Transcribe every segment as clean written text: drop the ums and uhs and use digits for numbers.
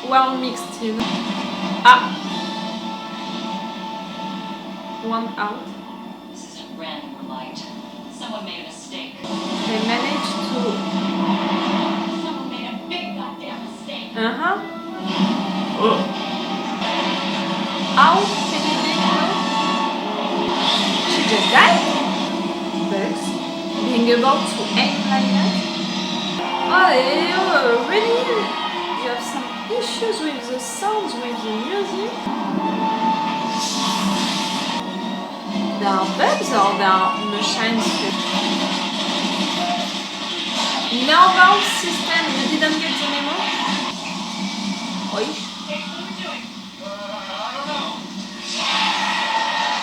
well mixed, you know. Ah! One out. This isn't random or light. Someone made a mistake. They managed to... Someone made a big goddamn mistake. How can you do that? She just died? Bugs. Being able to aim like that? Oh, really? You have some issues with the sounds, with the music? There are bugs or there are machines? Nervous system, you didn't get the memo? Oi.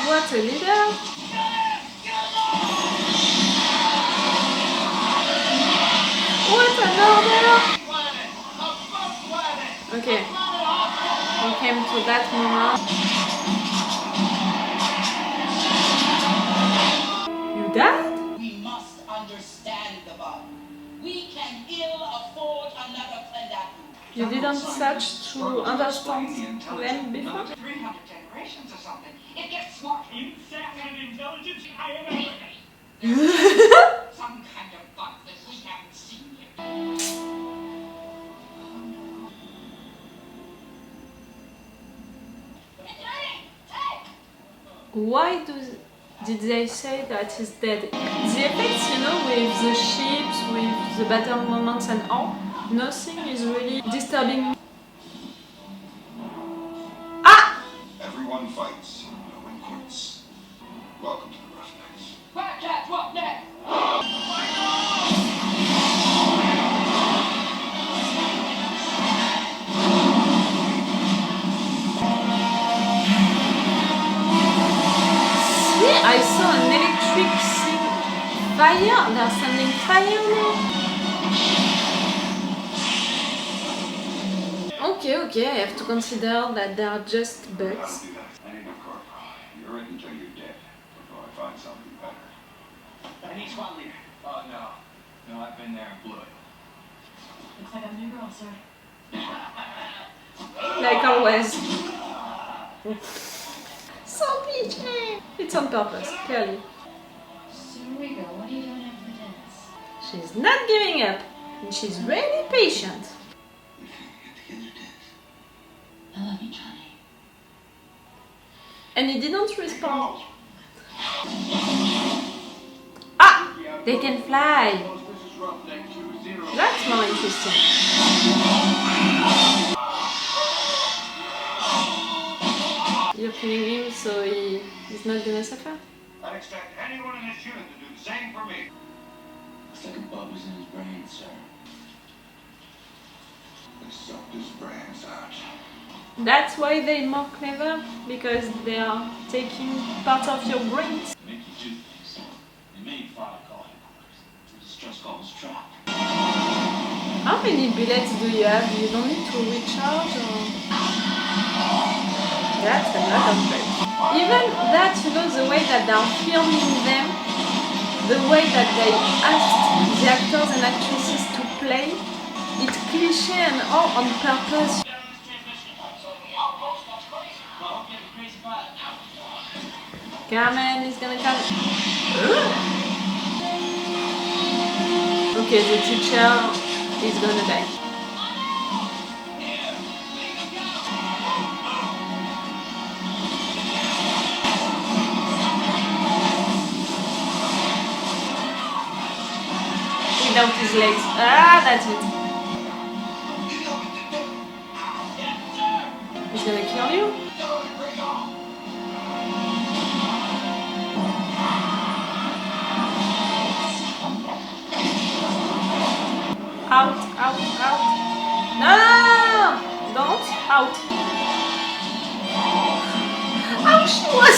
What a leader! What an order! Okay, we came to that moment. You died? We must understand the bug. We can ill afford another Plendaku. You didn't search to understand them before? 300 generations or something. It gets smart. Insane intelligence I have ever made. Some kind of bug that we haven't seen yet. Why did they say that he's dead? The effects, you know, with the ships, with the battle moments and all, nothing is really disturbing. Ah! Everyone fights, no one quits. Welcome to the Roughnecks. Black Cat, what next? I saw an electric fire. They're sending fire now. Okay, I have to consider that they are just bugs. I need a corporal. You're in until you're dead. Before I find something better. I need SWAT leader. Oh, no. No, I've been there in blue. Looks like I'm a new girl, sir. Like always. So cliché! It's on purpose, clearly. So Rico, what are you doing after the dance? She's not giving up, and she's really patient. We can't get together, Dad. I love you, Johnny. And he didn't respond. Ah! They can fly! That's more interesting. You're killing him, so he's not gonna suffer? I'd expect anyone in this unit to do the same for me. Looks like a bug was in his brain, sir. They sucked his brains out. That's why they're more clever, because they are taking part of your brains. Make you do things. You made file call headquarters. The distress call was dropped. How many bullets do you have? You don't need to recharge or... That's a lot of bullets. Even that, you know, the way that they're filming them, the way that they asked the actors and actresses to play, it's cliché and all on purpose. Carmen is gonna come. Okay, the teacher is gonna die. Without his legs. Ah, that's it. He's gonna kill you? Out, out, out. No! Don't. Out. How she was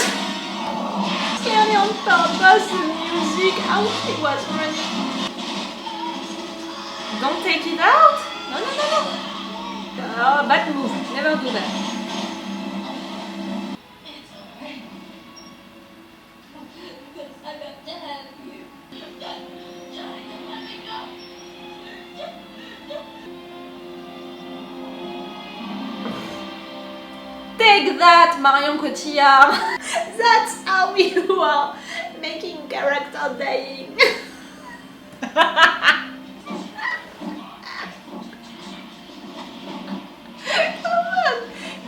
clearly on purpose, the music, how she was running. Don't take it out! No, no, no, no! Bad move. Never do that. It's alright. Because I got to have you. Johnny, don't let me go. Take that, Marion Cotillard! That's how you are making character dying. Come on!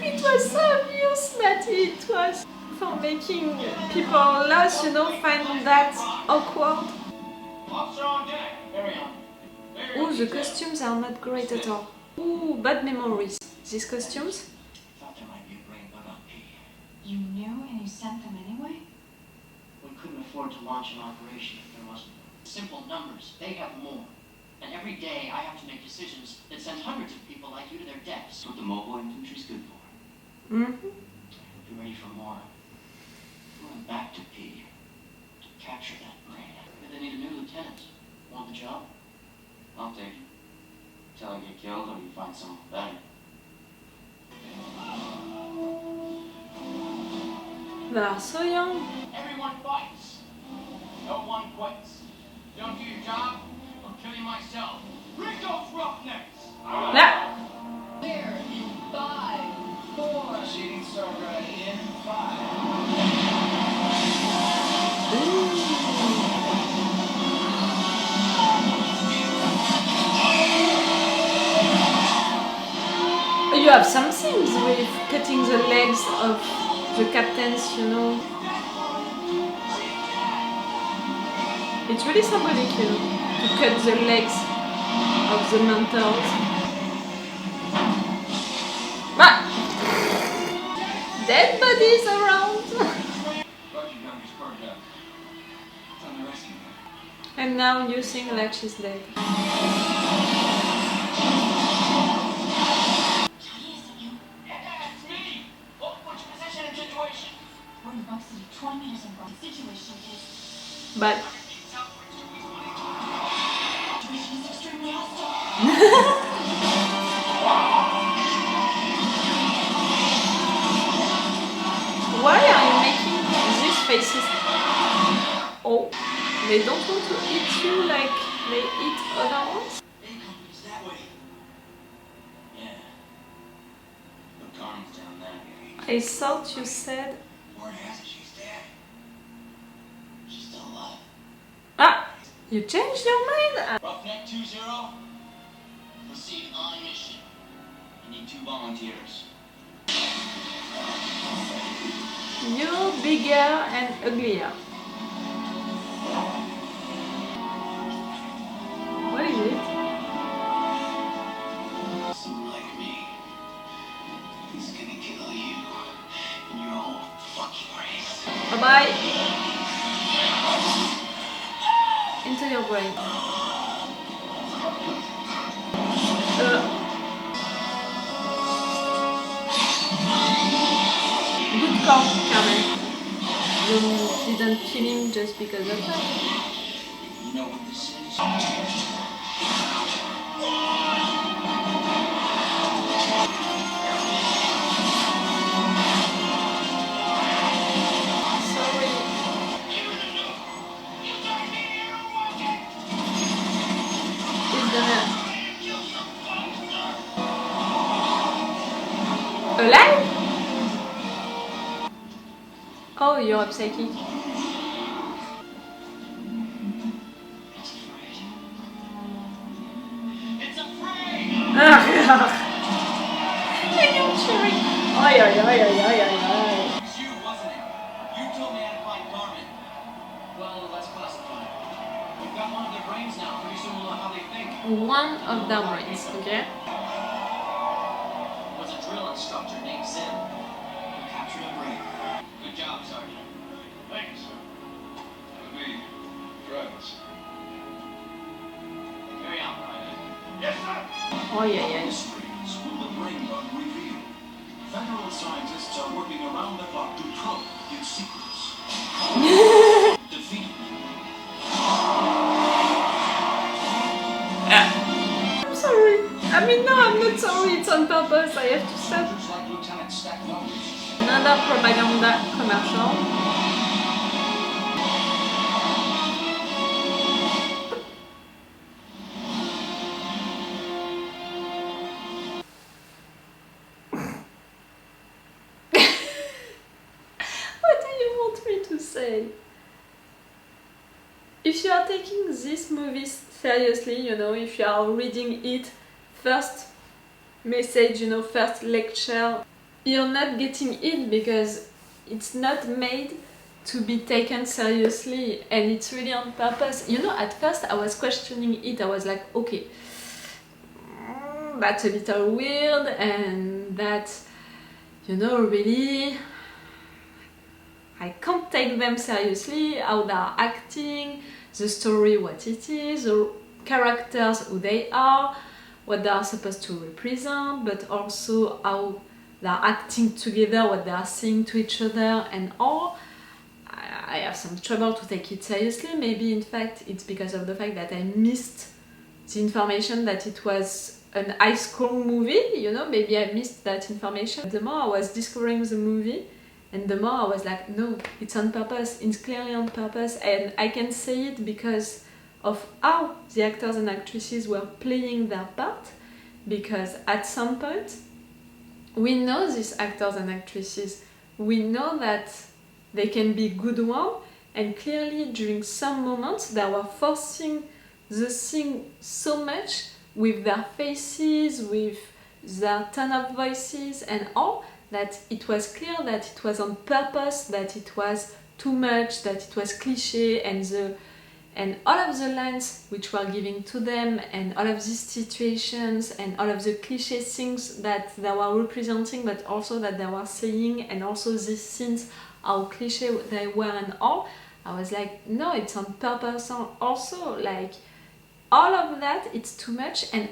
It was so obvious that it was for making people lost, you know, find that awkward. Officer on deck. Marion. Oh, the costumes are not great at all. Ooh, bad memories. These costumes? Thought there might be a brain bug on P. You knew and you sent them anyway? We couldn't afford to launch an operation if there wasn't. Simple numbers. They have more. And every day I have to make decisions that send hundreds of people like you to their deaths. That's what the mobile infantry's good for. Mm-hmm. Be ready for more. We're going back to P. To capture that brain. They need a new lieutenant. Want the job? I'll take it. Till I get killed or you find someone better. They are so young. Everyone fights. No one quits. Don't do your job, I'll kill you myself. Bring those roughnecks! Là. Clear in 5, 4. Proceeding start right in 5. You have some scenes with cutting the legs of the captains, you know. It's really symbolic, you know, to cut the legs of the mentors. Ah! Dead bodies around! And now you sing like she's dead. But why are you making these faces? Oh, they don't want to eat you like they eat other ones? It's that way. Yeah. The Carmen's down there. I thought you said... Word has it she's dead. She's still alive. Ah! You changed your mind? Roughneck 2-0. Proceed on mission. I need 2 volunteers. You're bigger and uglier. What is it? Someone like me is gonna kill you and your whole fucking race. Bye-bye. Into your brain. Good call, Carmen. You didn't kill him just because of that. You know what this is? Sorry. He's gonna... Alive? Oh, you're psychic. It's afraid! And you're cheering. Ay, ay, ay, ay, ay, ay, ay. It's you, wasn't it? You told me how to find Carmen. Well, that's classified. We've got one of their brains now. Pretty soon we'll know how they think. One of their brains, okay? Was a drill instructor named Zim. Who captured a brain. Good job, Sergeant. Thank you, sir. That would be Travis. Carry on, Private. Yes, sir! Oh, yeah, yeah. Mysteries will the brain bug reveal. Federal scientists are working around the clock to probe its secrets. Defeat. I'm sorry. I mean, no, I'm not sorry. It's on purpose. I have to stop. Just like Lieutenant Stacknovich. Another propaganda commercial. say? If you are taking this movie seriously, you know, if you are reading it first message, you know, first lecture, you're not getting it because it's not made to be taken seriously, and it's really on purpose. You know, at first I was questioning it. I was like, okay, that's a little weird, and that, you know, really I can't take them seriously, how they are acting, the story, what it is, the characters, who they are, what they are supposed to represent, but also how they are acting together, what they are saying to each other and all. I have some trouble to take it seriously. Maybe in fact it's because of the fact that I missed the information that it was an high school movie, you know, maybe I missed that information. The more I was discovering the movie, and the more I was like, no, it's on purpose, it's clearly on purpose, and I can say it because of how the actors and actresses were playing their part, because at some point, we know these actors and actresses, we know that they can be good ones, and clearly during some moments they were forcing the thing so much with their faces, with their tone of voices and all, that it was clear that it was on purpose, that it was too much, that it was cliché, and all of the lines which were given to them, and all of these situations, and all of the cliché things that they were representing, but also that they were saying, and also these scenes, how cliché they were and all, I was like, no, it's on purpose also, like, all of that, it's too much. And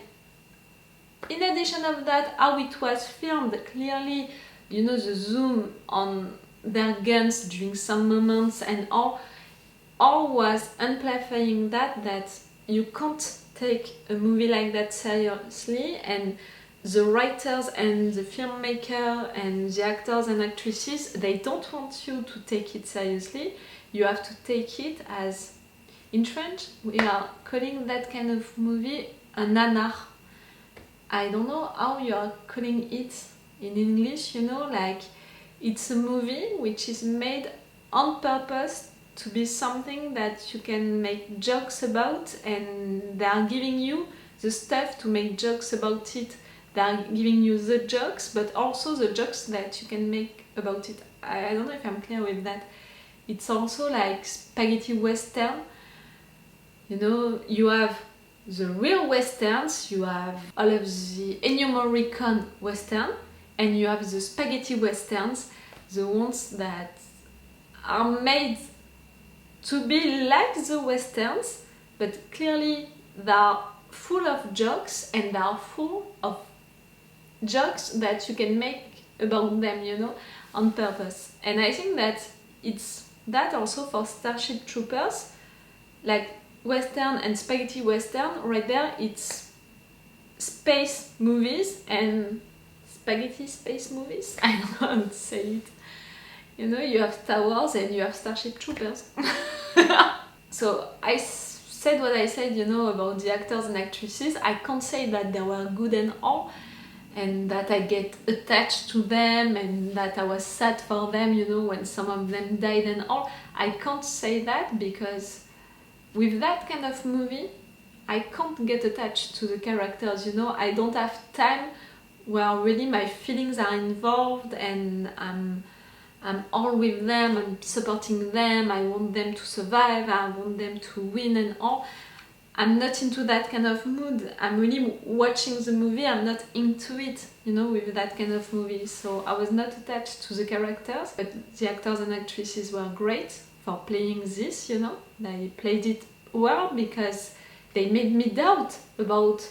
in addition of that, how it was filmed, clearly, you know, the zoom on their guns during some moments and all was amplifying that you can't take a movie like that seriously, and the writers and the filmmaker and the actors and actresses, they don't want you to take it seriously. You have to take it as, in French, we are calling that kind of movie a nanar. I don't know how you are calling it in English, you know, like, it's a movie which is made on purpose to be something that you can make jokes about, and they are giving you the stuff to make jokes about it. They are giving you the jokes, but also the jokes that you can make about it. I don't know if I'm clear with that. It's also like spaghetti western. You know, you have the real westerns, you have all of the Ennio Morricone western, and you have the spaghetti westerns, the ones that are made to be like the westerns, but clearly they are full of jokes, and they are full of jokes that you can make about them, you know, on purpose. And I think that it's that also for Starship Troopers, like western and spaghetti western, right there, it's space movies and spaghetti space movies. I don't know how to say it. You know, you have Star Wars and you have Starship Troopers. So I said what I said, you know, about the actors and actresses. I can't say that they were good and all, and that I get attached to them, and that I was sad for them, you know, when some of them died and all. I can't say that, because with that kind of movie, I can't get attached to the characters, you know. I don't have time where really my feelings are involved, and I'm all with them, I'm supporting them, I want them to survive, I want them to win and all. I'm not into that kind of mood. I'm really watching the movie, I'm not into it, you know, with that kind of movie. So I was not attached to the characters, but the actors and actresses were great for playing this, you know. They played it well, because they made me doubt about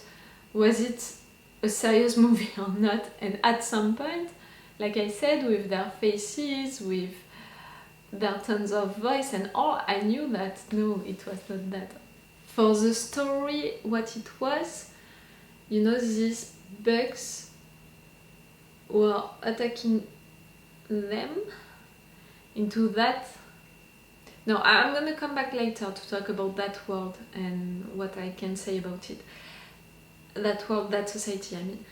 was it a serious movie or not. And at some point, like I said, with their faces, with their tones of voice and all, I knew that no, it was not that. For the story, what it was, you know, these bugs were attacking them into that. No, I'm gonna come back later to talk about that world and what I can say about it. That world, that society, I mean.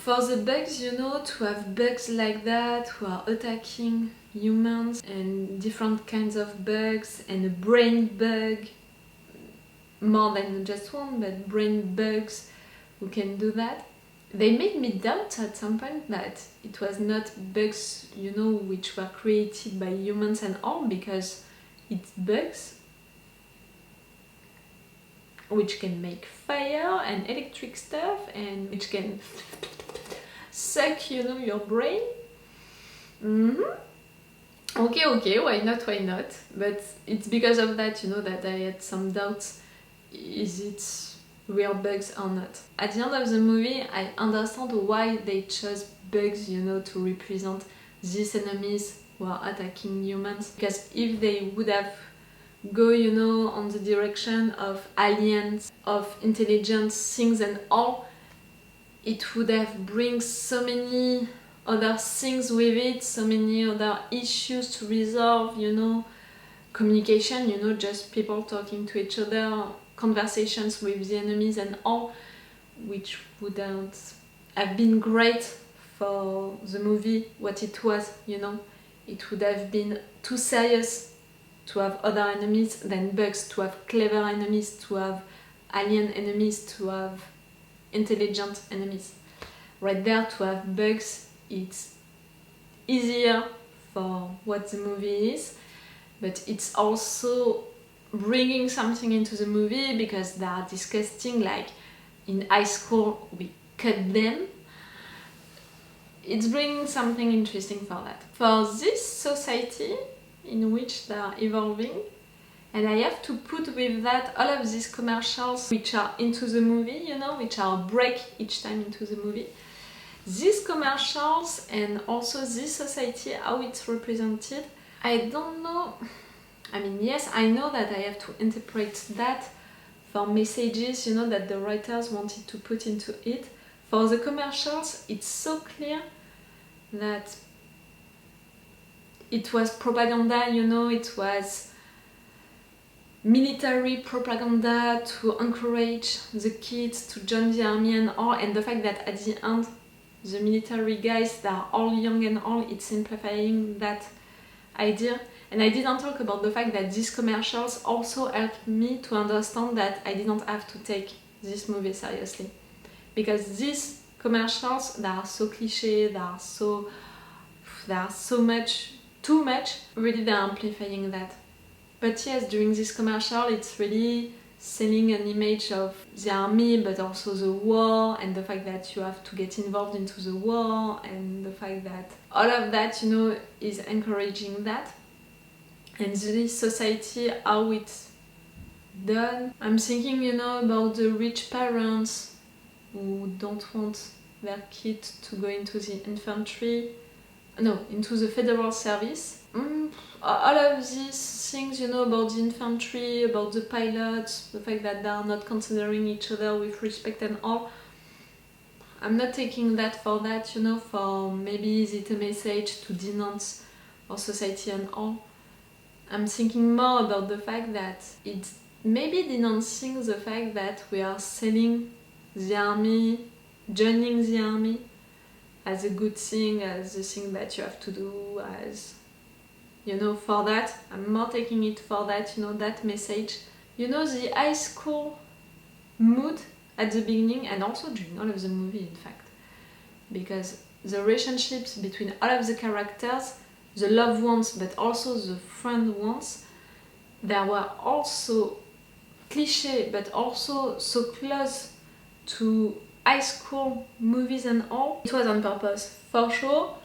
For the bugs, you know, to have bugs like that who are attacking humans and different kinds of bugs and a brain bug, more than just one, but brain bugs who can do that. They made me doubt at some point that it was not bugs, you know, which were created by humans and all, because it's bugs which can make fire and electric stuff and which can suck, you know, your brain. Okay, why not? But it's because of that, you know, that I had some doubts. Is it real bugs or not? At the end of the movie, I understand why they chose bugs, you know, to represent these enemies who are attacking humans. Because if they would have go, you know, on the direction of aliens, of intelligent things and all, it would have bring so many other things with it, so many other issues to resolve, you know, communication, you know, just people talking to each other, conversations with the enemies and all, which wouldn't have been great for the movie, what it was, you know. It would have been too serious to have other enemies than bugs, to have clever enemies, to have alien enemies, to have intelligent enemies. Right there, to have bugs, it's easier for what the movie is, but it's also bringing something into the movie because they are disgusting, like in high school we cut them. It's bringing something interesting for that. For this society in which they are evolving, and I have to put with that all of these commercials which are into the movie, you know, which are a break each time into the movie. These commercials and also this society, how it's represented, I don't know. I mean, yes, I know that I have to interpret that for messages, you know, that the writers wanted to put into it. For the commercials, it's so clear that it was propaganda, you know, it was military propaganda to encourage the kids to join the army and all, and the fact that at the end the military guys, they are all young and all, it's simplifying that idea. And I didn't talk about the fact that these commercials also helped me to understand that I didn't have to take this movie seriously. Because these commercials, they are so cliché, they are so much, too much, really they are amplifying that. But yes, during this commercial, it's really selling an image of the army, but also the war, and the fact that you have to get involved into the war, and the fact that all of that, you know, is encouraging that. And this society, how it's done. I'm thinking, you know, about the rich parents who don't want their kid to go into the infantry, no, into the federal service. All of these things, you know, about the infantry, about the pilots, the fact that they are not considering each other with respect and all. I'm not taking that for that, you know, for maybe is it a message to denounce our society and all. I'm thinking more about the fact that it's maybe denouncing the fact that we are selling the army, joining the army as a good thing, as the thing that you have to do, as, you know, for that. I'm more taking it for that, you know, that message. You know, the high school mood at the beginning and also during all of the movie, in fact. Because the relationships between all of the characters, the loved ones, but also the friend ones, they were also cliché, but also so close to high school movies and all. It was on purpose, for sure.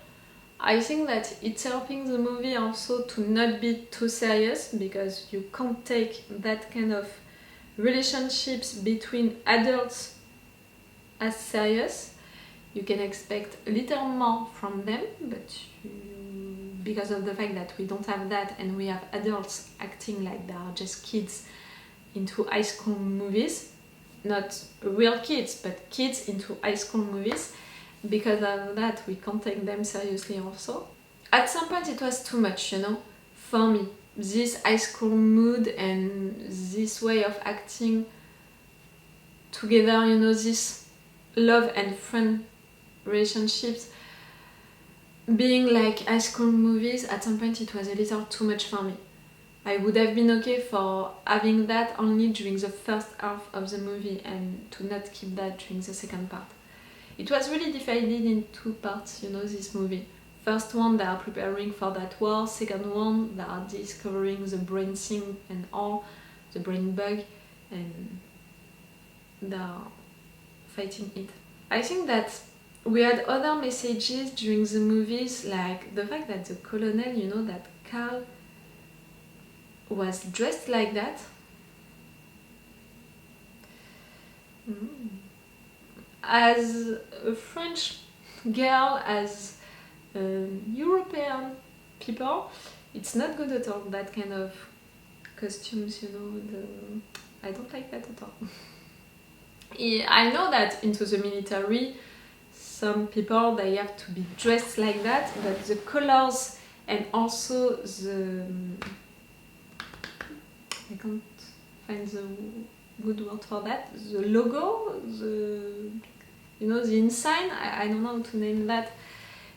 I think that it's helping the movie also to not be too serious, because you can't take that kind of relationships between adults as serious. You can expect a little more from them, but because of the fact that we don't have that and we have adults acting like they are just kids into high school movies, not real kids, but kids into high school movies, because of that we can't take them seriously also. At some point it was too much, you know, for me. This high school mood and this way of acting together, you know, this love and friend relationships being like high school movies, at some point it was a little too much for me. I would have been okay for having that only during the first half of the movie and to not keep that during the second part. It was really divided in two parts, you know, this movie. First one, they are preparing for that war. Second one, they are discovering the brain thing and all, the brain bug, and they are fighting it. I think that we had other messages during the movies, like the fact that the colonel, you know, that Carl was dressed like that. As a French girl, as European people, it's not good at all, that kind of costumes, you know, I don't like that at all. I know that into the military, some people, they have to be dressed like that, but the colors and also the... I can't find the good word for that. The logo, you know, the ensign, I don't know how to name that,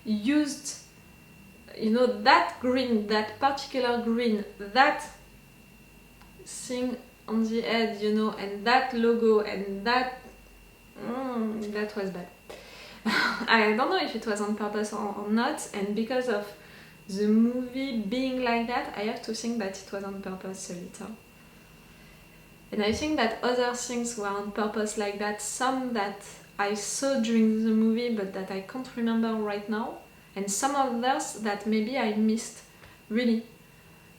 used, you know, that green, that particular green, that thing on the head, you know, and that logo, and that was bad. I don't know if it was on purpose or not, and because of the movie being like that, I have to think that it was on purpose a little. And I think that other things were on purpose like that, some that I saw during the movie but that I can't remember right now, and some others that maybe I missed, really.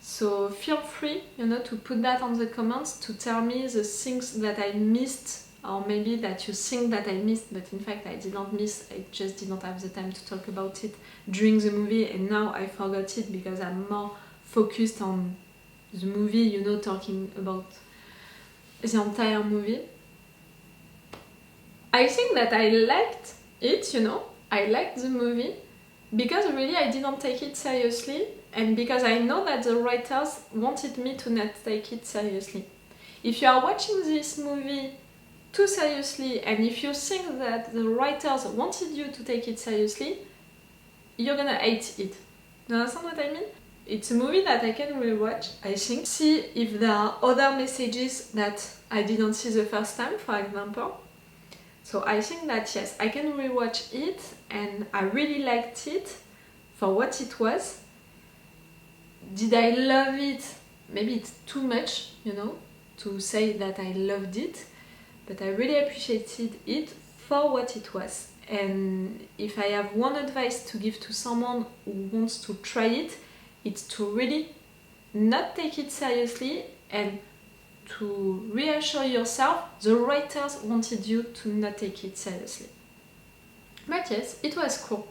So feel free, you know, to put that on the comments, to tell me the things that I missed, or maybe that you think that I missed, but in fact I didn't miss, I just didn't have the time to talk about it during the movie, and now I forgot it because I'm more focused on the movie, you know, talking about the entire movie. I think that I liked it, you know, I liked the movie, because really I didn't take it seriously, and because I know that the writers wanted me to not take it seriously. If you are watching this movie too seriously, and if you think that the writers wanted you to take it seriously, you're gonna hate it. Do you understand what I mean? It's a movie that I can rewatch, I think. See if there are other messages that I didn't see the first time, for example. So I think that yes, I can rewatch it, and I really liked it for what it was. Did I love it? Maybe it's too much, you know, to say that I loved it, but I really appreciated it for what it was. And if I have one advice to give to someone who wants to try it, it's to really not take it seriously and to reassure yourself the writers wanted you to not take it seriously. But yes, it was cool.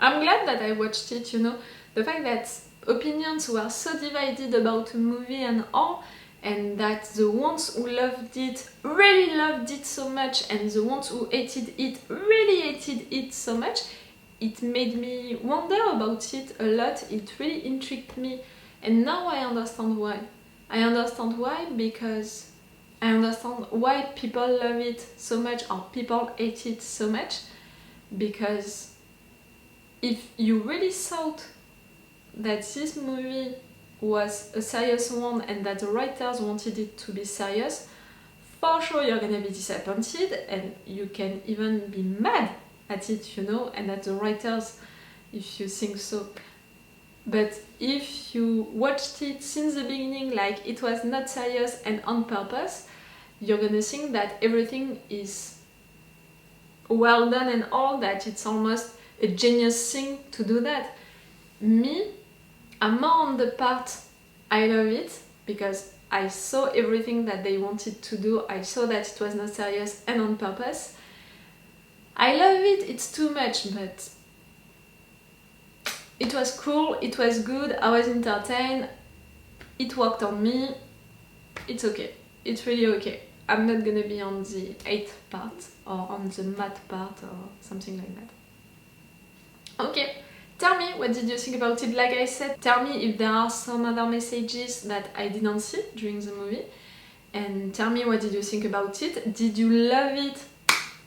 I'm glad that I watched it, you know. The fact that opinions were so divided about a movie and all, and that the ones who loved it really loved it so much, and the ones who hated it really hated it so much, it made me wonder about it a lot. It really intrigued me, and now I understand why. I understand why, because I understand why people love it so much or people hate it so much, because if you really thought that this movie was a serious one and that the writers wanted it to be serious, for sure you're gonna be disappointed, and you can even be mad at it, you know, and at the writers if you think so. But if you watched it since the beginning like it was not serious and on purpose, you're gonna think that everything is well done and all, that it's almost a genius thing to do that. Me, I'm more on the part I love it, because I saw everything that they wanted to do. I saw that it was not serious and on purpose. I love it, it's too much, but it was cool, it was good, I was entertained, it worked on me, it's okay, it's really okay. I'm not gonna be on the 8th part or on the math part or something like that. Okay, tell me what did you think about it. Like I said, tell me if there are some other messages that I didn't see during the movie, and tell me what did you think about it. Did you love it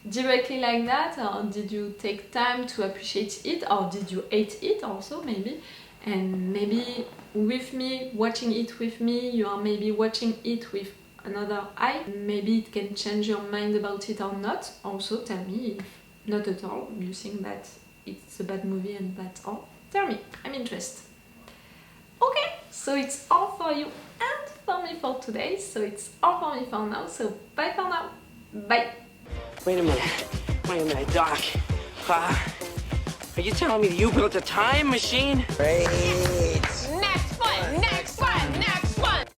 directly like that, or did you take time to appreciate it, or did you hate it also maybe? And maybe with me, watching it with me, you are maybe watching it with another eye. Maybe it can change your mind about it or not. Also tell me if not at all you think that it's a bad movie and that's all. Tell me, I'm interested. Okay, so it's all for you and for me for today. So it's all for me for now. So bye for now. Bye. Wait a minute, Doc. Are you telling me that you built a time machine? Hey.